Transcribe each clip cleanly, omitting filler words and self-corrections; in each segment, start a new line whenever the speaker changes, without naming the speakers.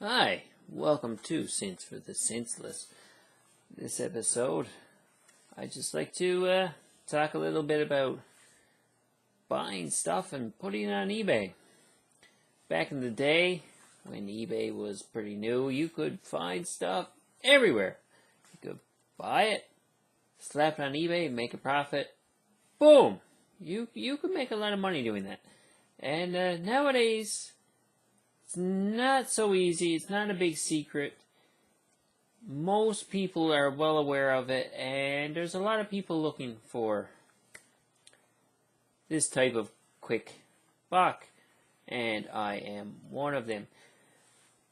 Hi, welcome to Saints for the Saintsless. This episode, I'd just like to talk a little bit about buying stuff and putting it on eBay. Back in the day, when eBay was pretty new, you could find stuff everywhere. You could buy it, slap it on eBay, make a profit. Boom! You could make a lot of money doing that. And nowadays, it's not so easy. It's not a big secret. Most people are well aware of it, and there's a lot of people looking for this type of quick buck, and I am one of them.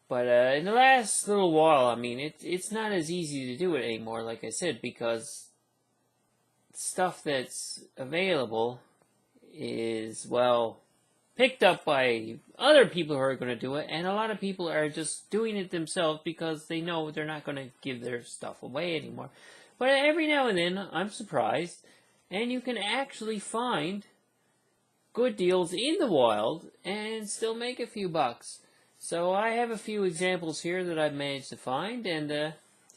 But in the last little while, I mean, it's not as easy to do it anymore, like I said, because stuff that's available is, well, picked up by other people who are going to do it, and a lot of people are just doing it themselves because they know they're not going to give their stuff away anymore. But every now and then, I'm surprised, and you can actually find good deals in the wild and still make a few bucks. So I have a few examples here that I've managed to find, and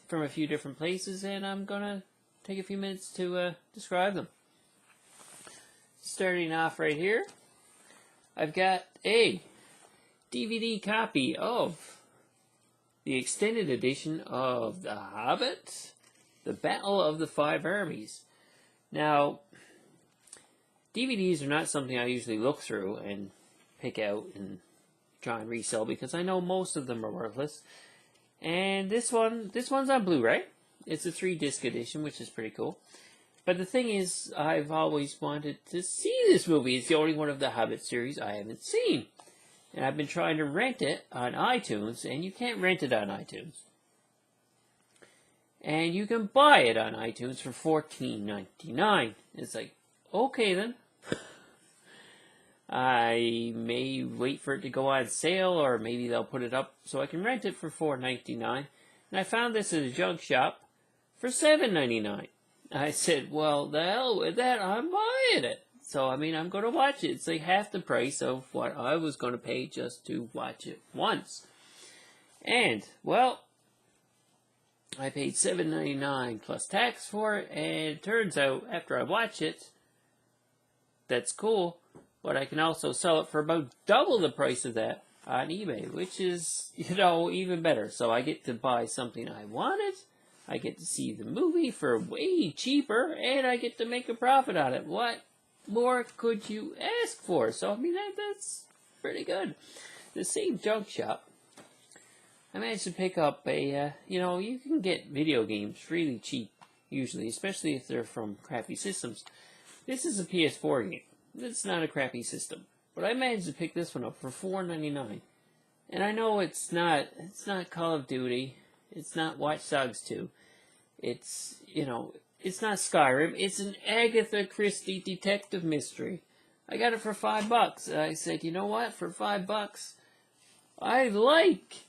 from a few different places, and I'm going to take a few minutes to describe them. Starting off right here, I've got a DVD copy of the extended edition of The Hobbit, The Battle of the Five Armies. Now, DVDs are not something I usually look through and pick out and try and resell because I know most of them are worthless. And this one's on Blu-ray. It's a 3-disc edition, which is pretty cool. But the thing is, I've always wanted to see this movie. It's the only one of the Hobbit series I haven't seen. And I've been trying to rent it on iTunes, and you can't rent it on iTunes. And you can buy it on iTunes for $14.99. It's like, okay then. I may wait for it to go on sale, or maybe they'll put it up so I can rent it for $4.99. And I found this at a junk shop for $7.99. I said, well, the hell with that, I'm buying it. So, I mean, I'm going to watch it. It's like half the price of what I was going to pay just to watch it once. And, well, I paid $7.99 plus tax for it, and it turns out, after I watch it, that's cool, but I can also sell it for about double the price of that on eBay, which is, even better. So I get to buy something I wanted, I get to see the movie for way cheaper, and I get to make a profit on it. What more could you ask for? So, I mean, that's pretty good. The same junk shop, I managed to pick up a, you can get video games really cheap, usually, especially if they're from crappy systems. This is a PS4 game. It's not a crappy system. But I managed to pick this one up for $4.99. And I know it's not Call of Duty. It's not Watch Dogs 2. It's not Skyrim. It's an Agatha Christie detective mystery. I got it for $5. I said, you know what? For $5, I like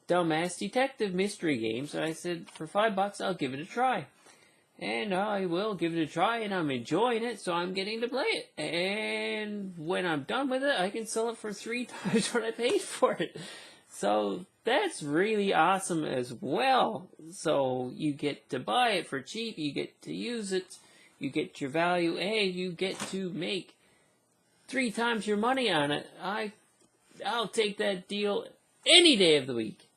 dumbass detective mystery games. I said, for $5, I'll give it a try. And I will give it a try, and I'm enjoying it, so I'm getting to play it. And when I'm done with it, I can sell it for 3 times what I paid for it. So that's really awesome as well. So you get to buy it for cheap, you get to use it, you get your value, and you get to make 3 times your money on it. I'll take that deal any day of the week.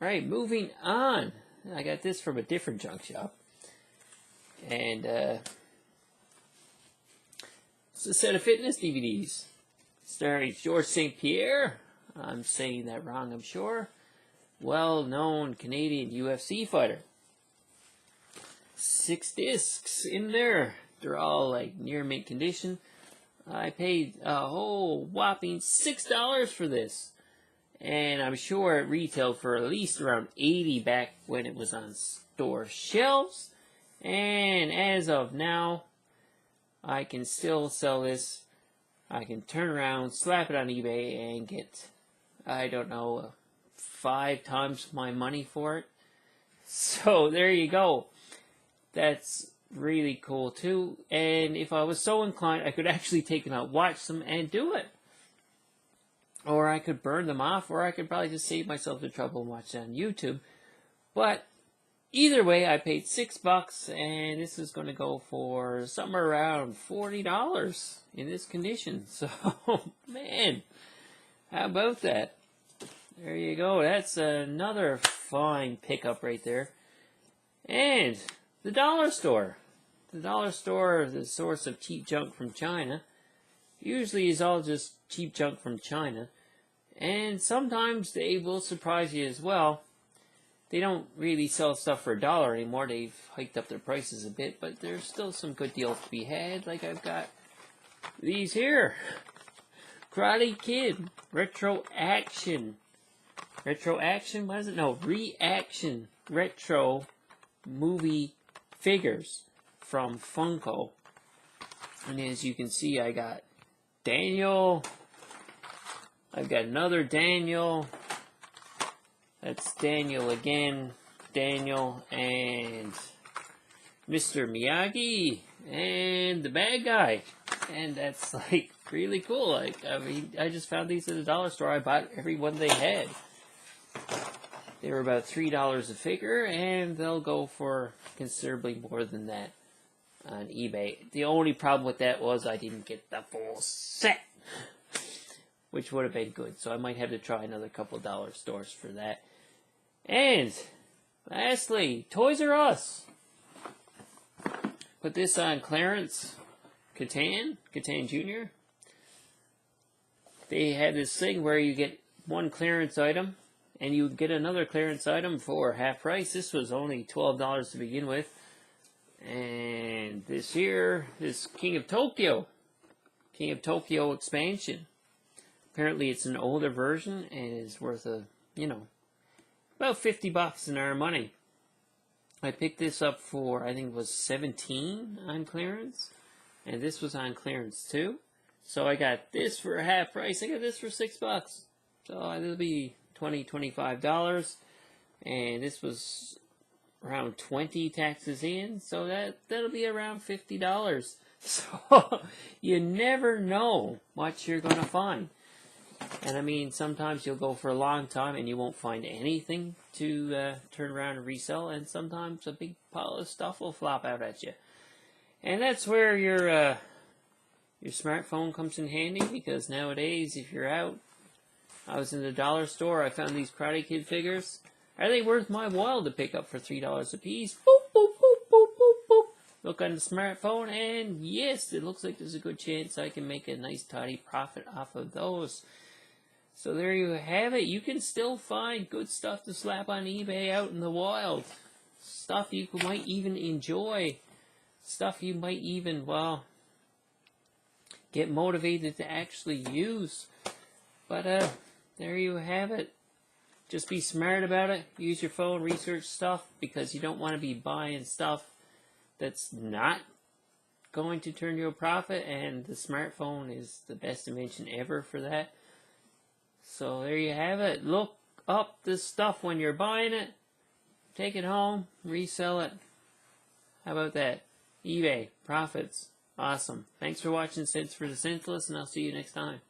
Alright, moving on. I got this from a different junk shop. And it's a set of fitness DVDs starring Georges St. Pierre. I'm saying that wrong, I'm sure. Well-known Canadian UFC fighter. 6 discs in there. They're all like near mint condition. I paid a whole whopping $6 for this. And I'm sure it retailed for at least around $80 back when it was on store shelves. And as of now, I can still sell this. I can turn around, slap it on eBay, and get, 5 times my money for it. So there you go. That's really cool too. And if I was so inclined, I could actually take them out, watch them, and do it. or I could burn them off, or I could probably just save myself the trouble and watch it on YouTube. But either way, I paid $6, and this is going to go for somewhere around $40 in this condition. So, man, how about that? There you go. That's another fine pickup right there. And the dollar store. The dollar store, the source of cheap junk from China, usually is all just cheap junk from China. And sometimes they will surprise you as well. They don't really sell stuff for $1 anymore. They've hiked up their prices a bit, but there's still some good deals to be had. Like I've got these here. Karate Kid. Retro Action. Retro Action? What is it? No, Reaction. Retro movie figures from Funko. And as you can see, I got Daniel. I've got another Daniel. That's Daniel again. Daniel and Mr. Miyagi and the bad guy. And that's like really cool. Like, I mean, I just found these at the dollar store. I bought every one they had. They were about $3 a figure, and they'll go for considerably more than that on eBay. The only problem with that was I didn't get the full set, which would have been good. So I might have to try another couple dollar stores for that. And lastly, Toys R Us. Put this on clearance. Catan Jr. They had this thing where you get one clearance item and you get another clearance item for half price. This was only $12 to begin with. And this here is King of Tokyo expansion. Apparently it's an older version and is worth about $50 in our money. I picked this up for, I think it was $17 on clearance. And this was on clearance too. So I got this for half price. I got this for $6. So it'll be $25. And this was around 20 taxes in. So that'll be around $50. So you never know what you're going to find. And I mean, sometimes you'll go for a long time and you won't find anything to turn around and resell. And sometimes a big pile of stuff will flop out at you. And that's where your smartphone comes in handy, because nowadays, if you're out, I was in the dollar store, I found these Karate Kid figures. Are they worth my while to pick up for $3 a piece? Boop, boop, boop, boop, boop, boop. Look on the smartphone, and yes, it looks like there's a good chance I can make a nice tidy profit off of those. So there you have it. You can still find good stuff to slap on eBay out in the wild. Stuff you might even enjoy. Stuff you might even, well, get motivated to actually use. But there you have it. Just be smart about it. Use your phone, research stuff, because you don't want to be buying stuff that's not going to turn you a profit, and the smartphone is the best invention ever for that. So there you have it. Look up this stuff when you're buying it. Take it home, resell it. How about that? eBay, profits. Awesome. Thanks for watching Cents for the Centless, and I'll see you next time.